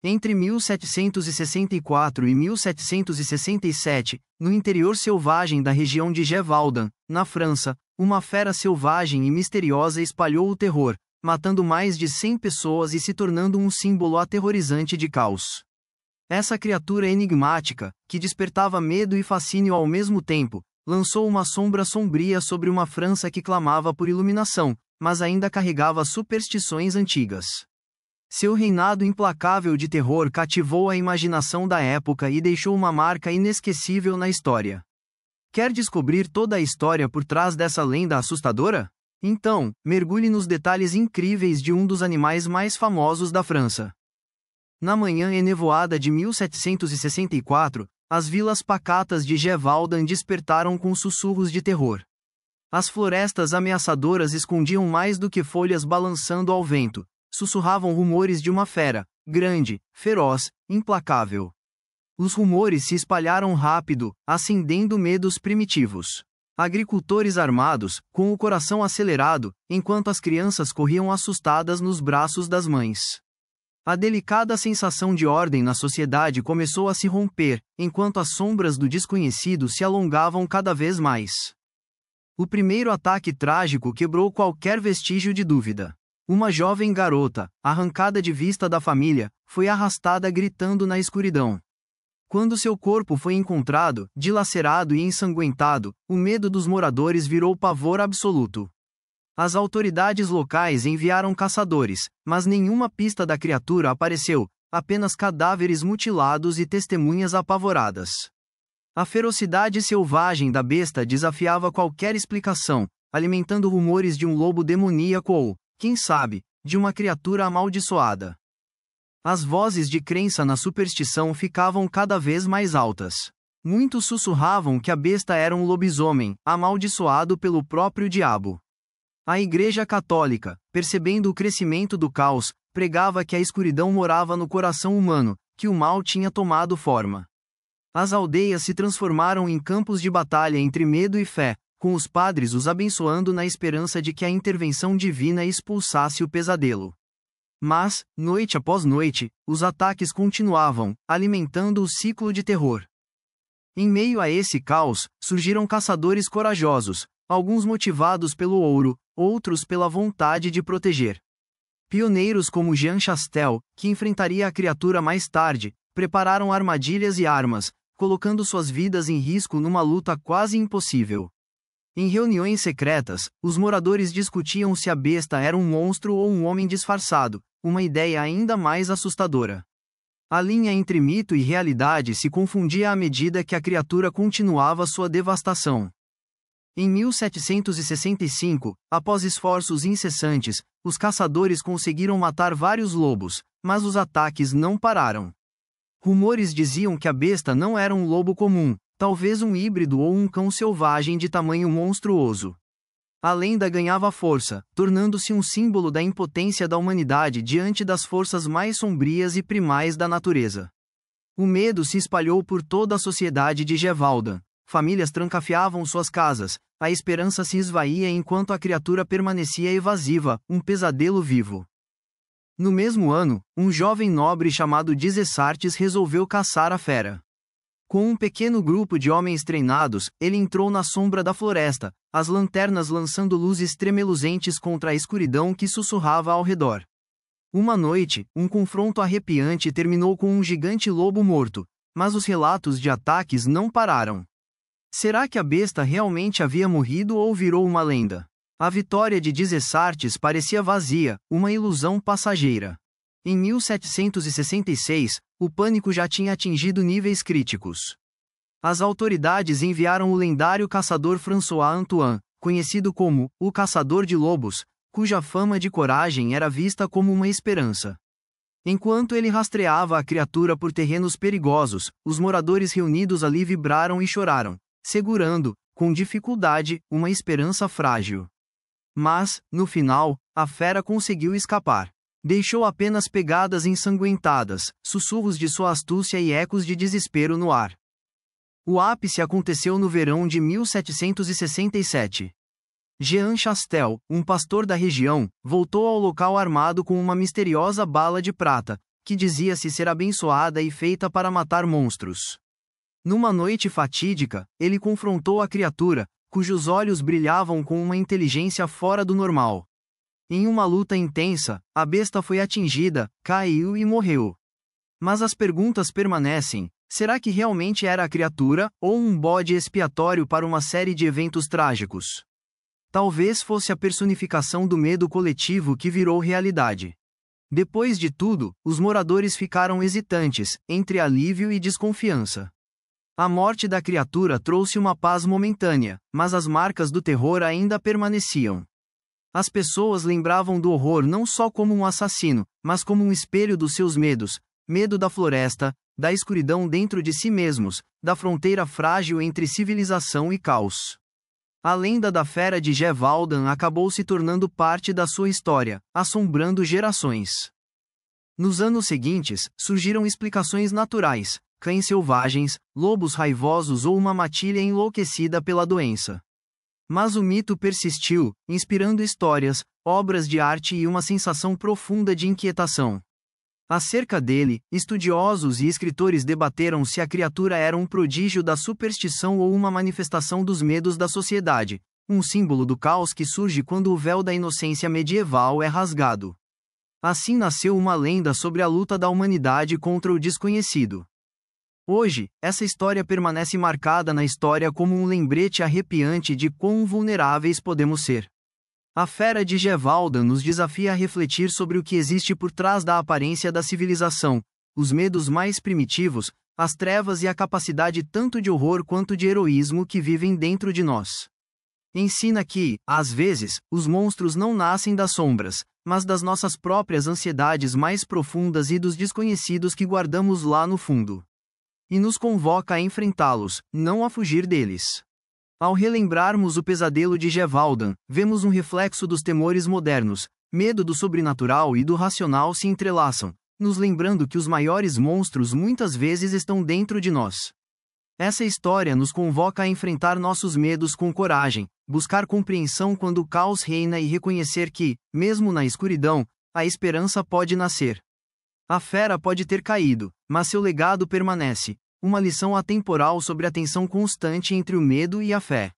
Entre 1764 e 1767, no interior selvagem da região de Gévaudan, na França, uma fera selvagem e misteriosa espalhou o terror, matando mais de 100 pessoas e se tornando um símbolo aterrorizante de caos. Essa criatura enigmática, que despertava medo e fascínio ao mesmo tempo, lançou uma sombra sombria sobre uma França que clamava por iluminação, mas ainda carregava superstições antigas. Seu reinado implacável de terror cativou a imaginação da época e deixou uma marca inesquecível na história. Quer descobrir toda a história por trás dessa lenda assustadora? Então, mergulhe nos detalhes incríveis de um dos animais mais famosos da França. Na manhã enevoada de 1764, as vilas pacatas de Gévaudan despertaram com sussurros de terror. As florestas ameaçadoras escondiam mais do que folhas balançando ao vento. Sussurravam rumores de uma fera, grande, feroz, implacável. Os rumores se espalharam rápido, acendendo medos primitivos. Agricultores armados, com o coração acelerado, enquanto as crianças corriam assustadas nos braços das mães. A delicada sensação de ordem na sociedade começou a se romper, enquanto as sombras do desconhecido se alongavam cada vez mais. O primeiro ataque trágico quebrou qualquer vestígio de dúvida. Uma jovem garota, arrancada de vista da família, foi arrastada gritando na escuridão. Quando seu corpo foi encontrado, dilacerado e ensanguentado, o medo dos moradores virou pavor absoluto. As autoridades locais enviaram caçadores, mas nenhuma pista da criatura apareceu, apenas cadáveres mutilados e testemunhas apavoradas. A ferocidade selvagem da besta desafiava qualquer explicação, alimentando rumores de um lobo demoníaco ou, quem sabe, de uma criatura amaldiçoada. As vozes de crença na superstição ficavam cada vez mais altas. Muitos sussurravam que a besta era um lobisomem, amaldiçoado pelo próprio diabo. A Igreja Católica, percebendo o crescimento do caos, pregava que a escuridão morava no coração humano, que o mal tinha tomado forma. As aldeias se transformaram em campos de batalha entre medo e fé, com os padres os abençoando na esperança de que a intervenção divina expulsasse o pesadelo. Mas, noite após noite, os ataques continuavam, alimentando o ciclo de terror. Em meio a esse caos, surgiram caçadores corajosos, alguns motivados pelo ouro, outros pela vontade de proteger. Pioneiros como Jean Chastel, que enfrentaria a criatura mais tarde, prepararam armadilhas e armas, colocando suas vidas em risco numa luta quase impossível. Em reuniões secretas, os moradores discutiam se a besta era um monstro ou um homem disfarçado, uma ideia ainda mais assustadora. A linha entre mito e realidade se confundia à medida que a criatura continuava sua devastação. Em 1765, após esforços incessantes, os caçadores conseguiram matar vários lobos, mas os ataques não pararam. Rumores diziam que a besta não era um lobo comum, talvez um híbrido ou um cão selvagem de tamanho monstruoso. A lenda ganhava força, tornando-se um símbolo da impotência da humanidade diante das forças mais sombrias e primais da natureza. O medo se espalhou por toda a sociedade de Gévaudan. Famílias trancafiavam suas casas, a esperança se esvaía enquanto a criatura permanecia evasiva, um pesadelo vivo. No mesmo ano, um jovem nobre chamado Dizessartes resolveu caçar a fera. Com um pequeno grupo de homens treinados, ele entrou na sombra da floresta, as lanternas lançando luzes tremeluzentes contra a escuridão que sussurrava ao redor. Uma noite, um confronto arrepiante terminou com um gigante lobo morto, mas os relatos de ataques não pararam. Será que a besta realmente havia morrido ou virou uma lenda? A vitória de Dizessartes parecia vazia, uma ilusão passageira. Em 1766, o pânico já tinha atingido níveis críticos. As autoridades enviaram o lendário caçador François Antoine, conhecido como o Caçador de Lobos, cuja fama de coragem era vista como uma esperança. Enquanto ele rastreava a criatura por terrenos perigosos, os moradores reunidos ali vibraram e choraram, segurando, com dificuldade, uma esperança frágil. Mas, no final, a fera conseguiu escapar. Deixou apenas pegadas ensanguentadas, sussurros de sua astúcia e ecos de desespero no ar. O ápice aconteceu no verão de 1767. Jean Chastel, um pastor da região, voltou ao local armado com uma misteriosa bala de prata, que dizia-se ser abençoada e feita para matar monstros. Numa noite fatídica, ele confrontou a criatura, cujos olhos brilhavam com uma inteligência fora do normal. Em uma luta intensa, a besta foi atingida, caiu e morreu. Mas as perguntas permanecem: será que realmente era a criatura, ou um bode expiatório para uma série de eventos trágicos? Talvez fosse a personificação do medo coletivo que virou realidade. Depois de tudo, os moradores ficaram hesitantes, entre alívio e desconfiança. A morte da criatura trouxe uma paz momentânea, mas as marcas do terror ainda permaneciam. As pessoas lembravam do horror não só como um assassino, mas como um espelho dos seus medos: medo da floresta, da escuridão dentro de si mesmos, da fronteira frágil entre civilização e caos. A lenda da fera de Gévaudan acabou se tornando parte da sua história, assombrando gerações. Nos anos seguintes, surgiram explicações naturais: cães selvagens, lobos raivosos ou uma matilha enlouquecida pela doença. Mas o mito persistiu, inspirando histórias, obras de arte e uma sensação profunda de inquietação. Acerca dele, estudiosos e escritores debateram se a criatura era um prodígio da superstição ou uma manifestação dos medos da sociedade, um símbolo do caos que surge quando o véu da inocência medieval é rasgado. Assim nasceu uma lenda sobre a luta da humanidade contra o desconhecido. Hoje, essa história permanece marcada na história como um lembrete arrepiante de quão vulneráveis podemos ser. A fera de Gévaudan nos desafia a refletir sobre o que existe por trás da aparência da civilização, os medos mais primitivos, as trevas e a capacidade tanto de horror quanto de heroísmo que vivem dentro de nós. Ensina que, às vezes, os monstros não nascem das sombras, mas das nossas próprias ansiedades mais profundas e dos desconhecidos que guardamos lá no fundo. E nos convoca a enfrentá-los, não a fugir deles. Ao relembrarmos o pesadelo de Gévaudan, vemos um reflexo dos temores modernos: medo do sobrenatural e do racional se entrelaçam, nos lembrando que os maiores monstros muitas vezes estão dentro de nós. Essa história nos convoca a enfrentar nossos medos com coragem, buscar compreensão quando o caos reina e reconhecer que, mesmo na escuridão, a esperança pode nascer. A fera pode ter caído, mas seu legado permanece: uma lição atemporal sobre a tensão constante entre o medo e a fé.